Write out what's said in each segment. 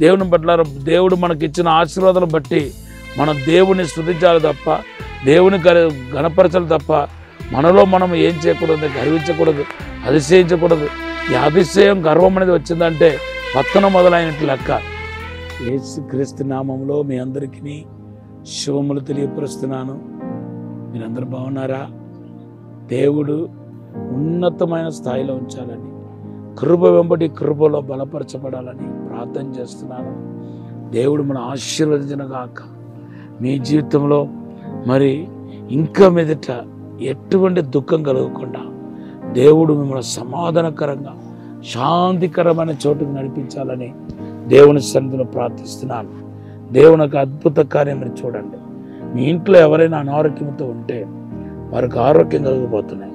దేవుని పట్ల దేవుడు మనకిచ్చిన ఆశీర్వాదాలను బట్టి మనం దేవుని స్తుతించాలి తప్ప, దేవుని గణపరచాలి తప్ప, మనలో మనం ఏం చేయకూడదు, గర్వించకూడదు, అతిశయించకూడదు. ఈ అతిశయం గర్వం అనేది వచ్చిందంటే పతనం మొదలైనట్లు లెక్క. యేసుక్రీస్తు నామంలో మీ అందరికీ శుభములు తెలియపరుస్తున్నాను. మీరందరూ బాగున్నారా? దేవుడు ఉన్నతమైన స్థాయిలో ఉంచాలని, కృప వెంబడి కృపలో బలపరచబడాలని ప్రార్థన చేస్తున్నాను. దేవుడు మన ఆశీర్వదించిన గాక. మీ జీవితంలో మరి ఇంకా మీదట ఎటువంటి దుఃఖం కలగకుండా దేవుడు మిమ్మల్ని సమాధానకరంగా శాంతికరమైన చోటుకు నడిపించాలని దేవుని సన్నిధిలో ప్రార్థిస్తున్నాను. దేవునికి అద్భుత కార్యం మీరు చూడండి. మీ ఇంట్లో ఎవరైనా అనారోగ్యంతో ఉంటే వారికి ఆరోగ్యం కలగబోతున్నాయి.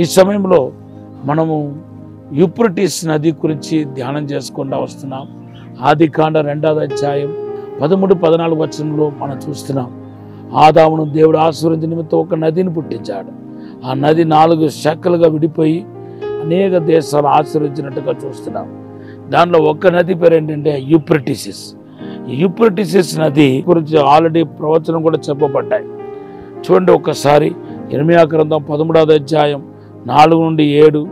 ఈ సమయంలో మనము యూఫ్రటీస్ నది గురించి ధ్యానం చేసుకుంటూ వస్తున్నాం. ఆదికాండ 2వ అధ్యాయం 13-14 వచనంలో మనం చూస్తున్నాం. ఆదామును దేవుడు ఆశీర్వదించిన నిమిత్తం ఒక నదిని పుట్టించాడు. ఆ నది 4 శాఖలుగా విడిపోయి అనేక దేశాలు ఆశీర్వదించినట్టుగా చూస్తున్నాం. దానిలో ఒక నది పేరు ఏంటంటే యూఫ్రటీస్. యూఫ్రటీస్ నది గురించి ఆల్రెడీ ప్రవచనం కూడా చెప్పబడ్డాయి. చూడండి ఒకసారి ఇర్మియా గ్రంథం 13వ అధ్యాయం 4-7,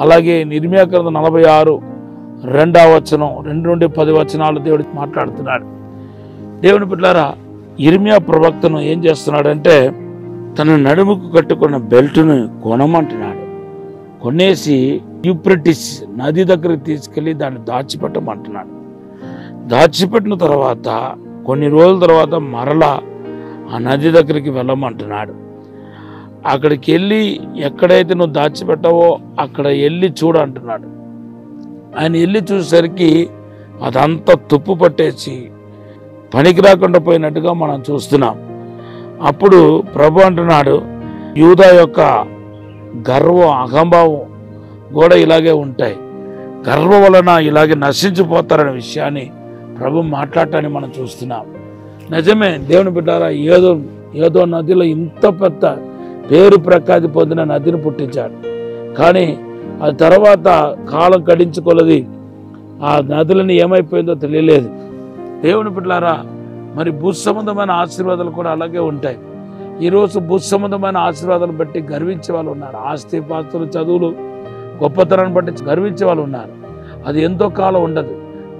అలాగే ఇర్మియా గ్రంథం 46 2వ వచనం 2-10 వచనాలు దేవుడు మాట్లాడుతున్నాడు. దేవుని బిడ్డలారా, ఇర్మియా ప్రవక్తను ఏం చేస్తున్నాడంటే తన నడుముకు కట్టుకున్న బెల్ట్ను కొనమంటున్నాడు. కొనేసి యూఫ్రటీస్ నది దగ్గరికి తీసుకెళ్ళి దాన్ని దాచిపెట్టమంటున్నాడు. దాచిపెట్టిన తర్వాత కొన్ని రోజుల తర్వాత మరలా ఆ నది దగ్గరికి వెళ్ళమంటున్నాడు. అక్కడికి వెళ్ళి ఎక్కడైతే నువ్వు దాచిపెట్టావో అక్కడ వెళ్ళి చూడు అంటున్నాడు. ఆయన వెళ్ళి చూసేసరికి అదంతా తుప్పు పట్టేసి పనికి రాకుండా పోయినట్టుగా మనం చూస్తున్నాం. అప్పుడు ప్రభు అంటున్నాడు, యూదా యొక్క గర్వం, అహంభావం కూడా ఇలాగే ఉంటాయి, గర్వం వలన ఇలాగే నశించిపోతారనే విషయాన్ని ప్రభు మాట్లాడటాన్ని మనం చూస్తున్నాం. నిజమే దేవుని బిడ్డారా, ఏదో నదిలో ఇంత పెద్ద పేరు ప్రఖ్యాతి పొందిన నదిని పుట్టించాడు. కానీ ఆ తర్వాత కాలం గడించుకొలది ఆ నదులని ఏమైపోయిందో తెలియలేదు. దేవుని బిడ్డలారా, మరి భూ సంబంధమైన ఆశీర్వాదాలు కూడా అలాగే ఉంటాయి. ఈరోజు భూ సంబంధమైన ఆశీర్వాదాలు బట్టి గర్వించే వాళ్ళు ఉన్నారు. ఆస్తి పాస్తులు, చదువులు, గొప్పతనాన్ని బట్టి గర్వించే వాళ్ళు ఉన్నారు. అది ఎంతో కాలం ఉండదు.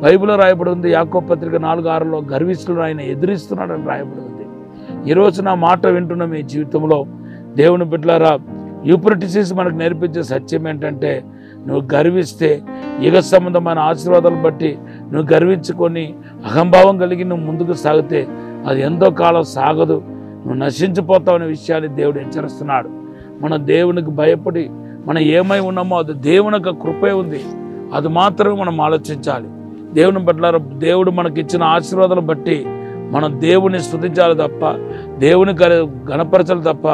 బైబిల్లో రాయబడి ఉంది, యాకోబు పత్రిక 4:6లో గర్విస్తుడు ఆయన ఎదిరిస్తున్నాడని రాయబడి ఉంది. ఈరోజు నా మాట వింటున్న మీ జీవితంలో దేవుని బిడ్డలారా, యూఫ్రటీస్ మనకు నేర్పించే సత్యం ఏంటంటే, నువ్వు గర్విస్తే యుగ సంబంధమైన ఆశీర్వాదాలను బట్టి నువ్వు గర్వించుకొని అహంభావం కలిగి నువ్వు ముందుకు సాగితే అది ఎంతో కాలం సాగదు, నువ్వు నశించిపోతావు అనే విషయాన్ని దేవుడు హెచ్చరిస్తున్నాడు. మన దేవునికి భయపడి మనం ఏమై ఉన్నామో అది దేవుని యొక్క కృపే ఉంది, అది మాత్రమే మనం ఆలోచించాలి. దేవుని పట్ల దేవుడు మనకిచ్చిన ఆశీర్వాదాలను బట్టి మనం దేవుని స్తుతించాలి తప్ప, దేవుని గణపరచాలి తప్ప,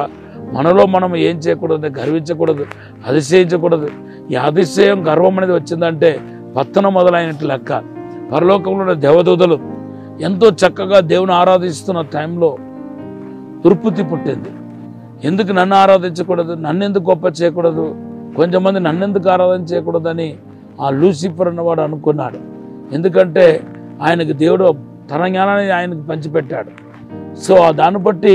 మనలో మనం ఏం చేయకూడదు, గర్వించకూడదు, అతిశయించకూడదు. ఈ అతిశయం గర్వం అనేది వచ్చిందంటే పతనం మొదలైనట్లు లెక్క. పరలోకంలో ఉన్న దేవదూతలు ఎంతో చక్కగా దేవుని ఆరాధిస్తున్న టైంలో దుర్బుద్ధి పుట్టింది. ఎందుకు నన్ను ఆరాధించకూడదు, నన్నెందుకు గొప్ప చేయకూడదు, కొంచెంమంది నన్నెందుకు ఆరాధన చేయకూడదని ఆ లూసిఫర్ అన్నవాడు అనుకున్నాడు. ఎందుకంటే ఆయనకు దేవుడు తన జ్ఞానాన్ని ఆయనకు పంచిపెట్టాడు. సో దాన్ని బట్టి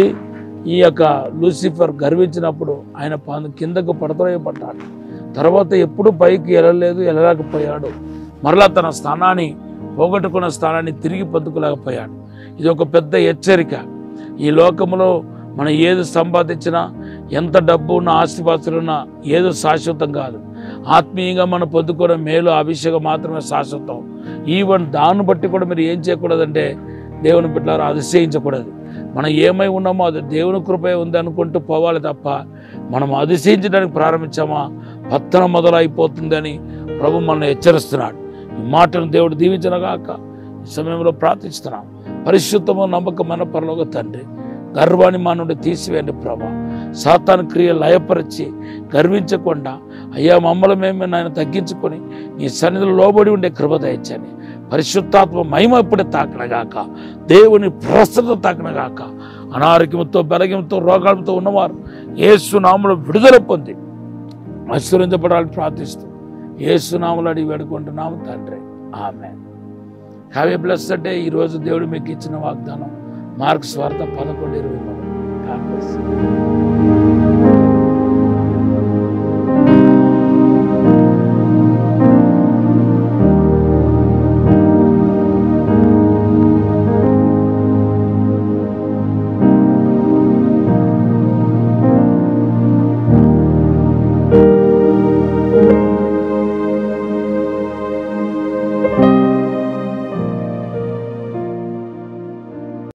ఈ యొక్క లూసిఫర్ గర్వించినప్పుడు ఆయన కిందకు పడతాడు. తర్వాత ఎప్పుడు పైకి వెళ్ళలేకపోయాడు. మరలా తన స్థానాన్ని, పోగొట్టుకున్న స్థానాన్ని తిరిగి పొందుకోలేకపోయాడు. ఇది ఒక పెద్ద హెచ్చరిక. ఈ లోకంలో మనం ఏది సంపాదించినా, ఎంత డబ్బు ఉన్నా, ఆస్తిపాస్తులున్నా ఏదో శాశ్వతం కాదు. ఆత్మీయంగా మనం పొందుకునే మేలు, అభిషేకం మాత్రమే శాశ్వతం. ఈవెన్ దాన్ని బట్టి కూడా మీరు ఏం చేయకూడదంటే, దేవుని బిడ్డలారా, అతిశయించకూడదు. మనం ఏమై ఉన్నామో అది దేవుని కృపే ఉంది అనుకుంటూ పోవాలి తప్ప, మనం అతిశయించడానికి ప్రారంభించామా పతనం మొదలైపోతుందని ప్రభు మనల్ని హెచ్చరిస్తున్నాడు. ఈ మాటను దేవుడు దీవించనగాక. ఈ సమయంలో ప్రార్థిస్తున్నాం. పరిశుద్ధము నమ్మకమైన పరలోక తండ్రి, గర్వాన్ని మా నుండి తీసివేయండి ప్రభా. సాతాను క్రియ లయపరిచి గర్వించకుండా అయ్యా మమ్మల్ని మేము నాయన తగ్గించుకొని నీ సన్నిధిలో లోబడి ఉండే కృప దయచండి. పరిశుద్ధాత్మ మహిమ ఇప్పుడే తాకినగాక, దేవుని ప్రస్తుత తాకినగాక. అనారోగ్యంతో, బలగంతో, రోగాలతో ఉన్నవారు యేసు నామములో విడుదల పొంది ఆశీర్వదించబడాలని ప్రార్థిస్తూ యేసు నామములో అడిగి వేడుకుంటున్నాము తండ్రి, ఆమేన్. Have a blessed day. ఈరోజు దేవుడు మీకు ఇచ్చిన వాగ్దానం మార్క్స్ వార్త 11:23.